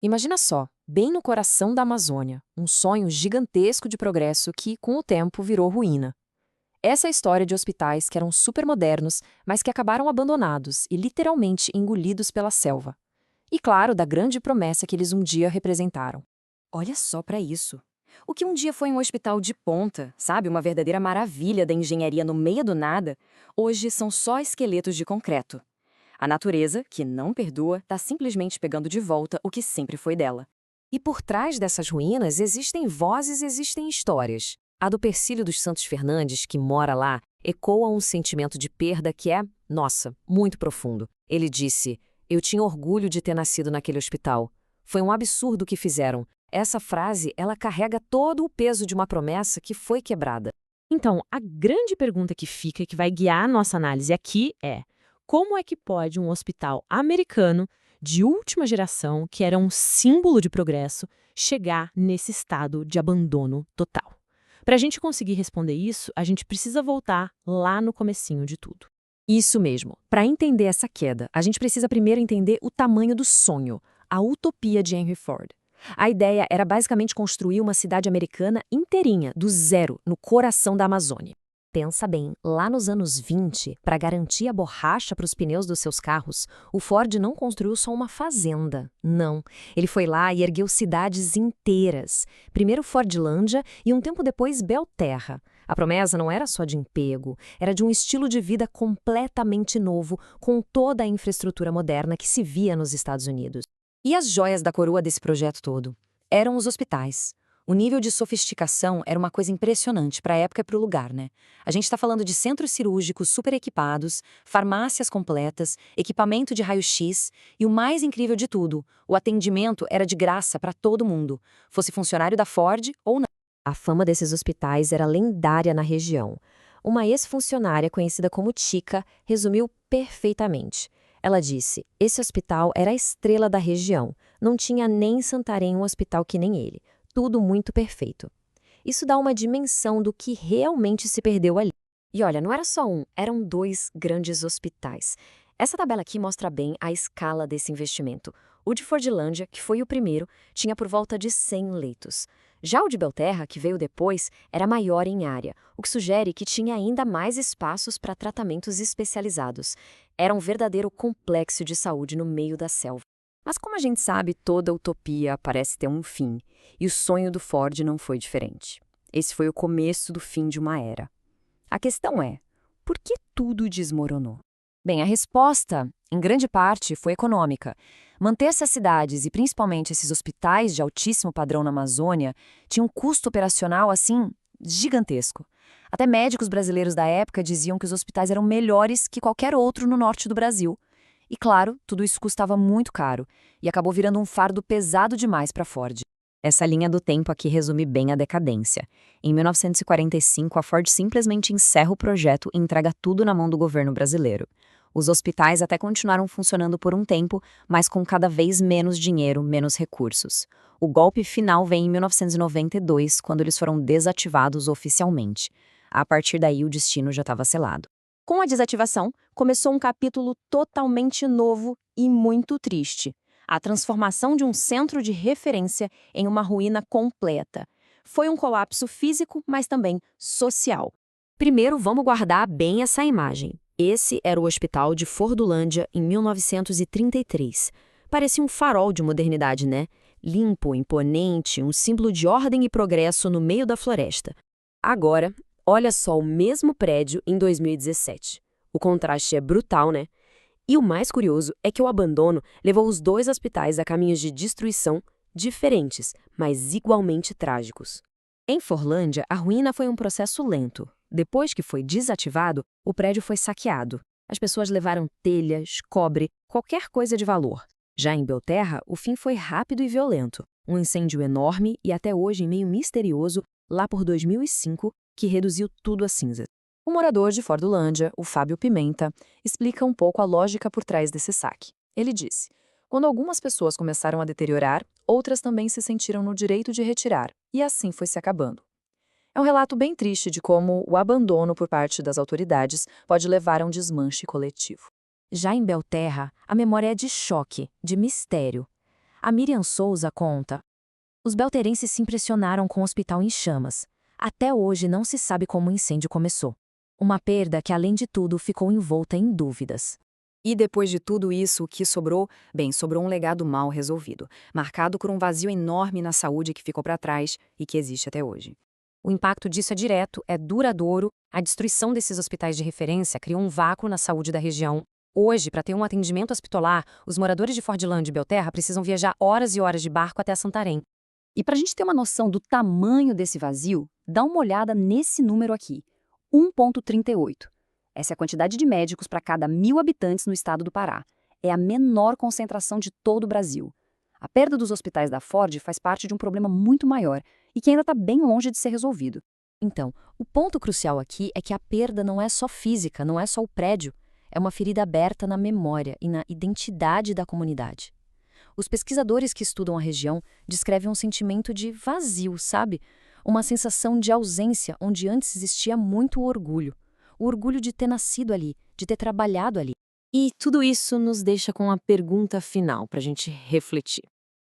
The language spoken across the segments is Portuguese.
Imagina só, bem no coração da Amazônia, um sonho gigantesco de progresso que, com o tempo, virou ruína. Essa é a história de hospitais que eram supermodernos, mas que acabaram abandonados e literalmente engolidos pela selva. E claro, da grande promessa que eles um dia representaram. Olha só para isso. O que um dia foi um hospital de ponta, sabe, uma verdadeira maravilha da engenharia no meio do nada, hoje são só esqueletos de concreto. A natureza, que não perdoa, está simplesmente pegando de volta o que sempre foi dela. E por trás dessas ruínas existem vozes, existem histórias. A do Persílio dos Santos Fernandes, que mora lá, ecoa um sentimento de perda que é, nossa, muito profundo. Ele disse: "Eu tinha orgulho de ter nascido naquele hospital. Foi um absurdo o que fizeram." Essa frase, ela carrega todo o peso de uma promessa que foi quebrada. Então, a grande pergunta que fica e que vai guiar a nossa análise aqui é: como é que pode um hospital americano de última geração, que era um símbolo de progresso, chegar nesse estado de abandono total? Para a gente conseguir responder isso, a gente precisa voltar lá no comecinho de tudo. Isso mesmo. Para entender essa queda, a gente precisa primeiro entender o tamanho do sonho, a utopia de Henry Ford. A ideia era basicamente construir uma cidade americana inteirinha, do zero, no coração da Amazônia. Pensa bem, lá nos anos 20, para garantir a borracha para os pneus dos seus carros, o Ford não construiu só uma fazenda. Não. Ele foi lá e ergueu cidades inteiras. Primeiro Fordlândia e um tempo depois Belterra. A promessa não era só de emprego, era de um estilo de vida completamente novo, com toda a infraestrutura moderna que se via nos Estados Unidos. E as joias da coroa desse projeto todo? Eram os hospitais. O nível de sofisticação era uma coisa impressionante para a época e para o lugar, né? A gente está falando de centros cirúrgicos super equipados, farmácias completas, equipamento de raio-x e o mais incrível de tudo, o atendimento era de graça para todo mundo, fosse funcionário da Ford ou não. A fama desses hospitais era lendária na região. Uma ex-funcionária conhecida como Chica resumiu perfeitamente. Ela disse: "Esse hospital era a estrela da região. Não tinha nem em Santarém um hospital que nem ele. Tudo muito perfeito." Isso dá uma dimensão do que realmente se perdeu ali. E olha, não era só um, eram dois grandes hospitais. Essa tabela aqui mostra bem a escala desse investimento. O de Fordlândia, que foi o primeiro, tinha por volta de 100 leitos. Já o de Belterra, que veio depois, era maior em área, o que sugere que tinha ainda mais espaços para tratamentos especializados. Era um verdadeiro complexo de saúde no meio da selva. Mas como a gente sabe, toda utopia parece ter um fim, e o sonho do Ford não foi diferente. Esse foi o começo do fim de uma era. A questão é, por que tudo desmoronou? Bem, a resposta, em grande parte, foi econômica. Manter essas cidades e principalmente esses hospitais de altíssimo padrão na Amazônia tinha um custo operacional, assim, gigantesco. Até médicos brasileiros da época diziam que os hospitais eram melhores que qualquer outro no norte do Brasil. E claro, tudo isso custava muito caro e acabou virando um fardo pesado demais para a Ford. Essa linha do tempo aqui resume bem a decadência. Em 1945, a Ford simplesmente encerra o projeto e entrega tudo na mão do governo brasileiro. Os hospitais até continuaram funcionando por um tempo, mas com cada vez menos dinheiro, menos recursos. O golpe final vem em 1992, quando eles foram desativados oficialmente. A partir daí, o destino já estava selado. Com a desativação, começou um capítulo totalmente novo e muito triste. A transformação de um centro de referência em uma ruína completa. Foi um colapso físico, mas também social. Primeiro, vamos guardar bem essa imagem. Esse era o Hospital de Fordlândia em 1933. Parecia um farol de modernidade, né? Limpo, imponente, um símbolo de ordem e progresso no meio da floresta. Agora, olha só o mesmo prédio em 2017. O contraste é brutal, né? E o mais curioso é que o abandono levou os dois hospitais a caminhos de destruição diferentes, mas igualmente trágicos. Em Forlândia, a ruína foi um processo lento. Depois que foi desativado, o prédio foi saqueado. As pessoas levaram telhas, cobre, qualquer coisa de valor. Já em Belterra, o fim foi rápido e violento. Um incêndio enorme e até hoje meio misterioso, lá por 2005, que reduziu tudo a cinzas. O morador de Fordlândia, o Fábio Pimenta, explica um pouco a lógica por trás desse saque. Ele disse: "Quando algumas pessoas começaram a deteriorar, outras também se sentiram no direito de retirar, e assim foi se acabando." É um relato bem triste de como o abandono por parte das autoridades pode levar a um desmanche coletivo. Já em Belterra, a memória é de choque, de mistério. A Miriam Souza conta: os belterenses se impressionaram com o hospital em chamas. Até hoje não se sabe como o incêndio começou. Uma perda que, além de tudo, ficou envolta em dúvidas. E depois de tudo isso, o que sobrou? Bem, sobrou um legado mal resolvido, marcado por um vazio enorme na saúde que ficou para trás e que existe até hoje. O impacto disso é direto, é duradouro. A destruição desses hospitais de referência criou um vácuo na saúde da região. Hoje, para ter um atendimento hospitalar, os moradores de Fordland e Belterra precisam viajar horas e horas de barco até Santarém. E para a gente ter uma noção do tamanho desse vazio, dá uma olhada nesse número aqui, 1,38. Essa é a quantidade de médicos para cada 1.000 habitantes no estado do Pará. É a menor concentração de todo o Brasil. A perda dos hospitais da Ford faz parte de um problema muito maior e que ainda está bem longe de ser resolvido. Então, o ponto crucial aqui é que a perda não é só física, não é só o prédio. É uma ferida aberta na memória e na identidade da comunidade. Os pesquisadores que estudam a região descrevem um sentimento de vazio, sabe? Uma sensação de ausência onde antes existia muito orgulho. O orgulho de ter nascido ali, de ter trabalhado ali. E tudo isso nos deixa com a pergunta final para a gente refletir.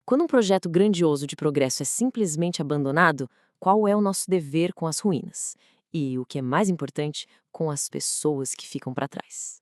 Quando um projeto grandioso de progresso é simplesmente abandonado, qual é o nosso dever com as ruínas? E, o que é mais importante, com as pessoas que ficam para trás?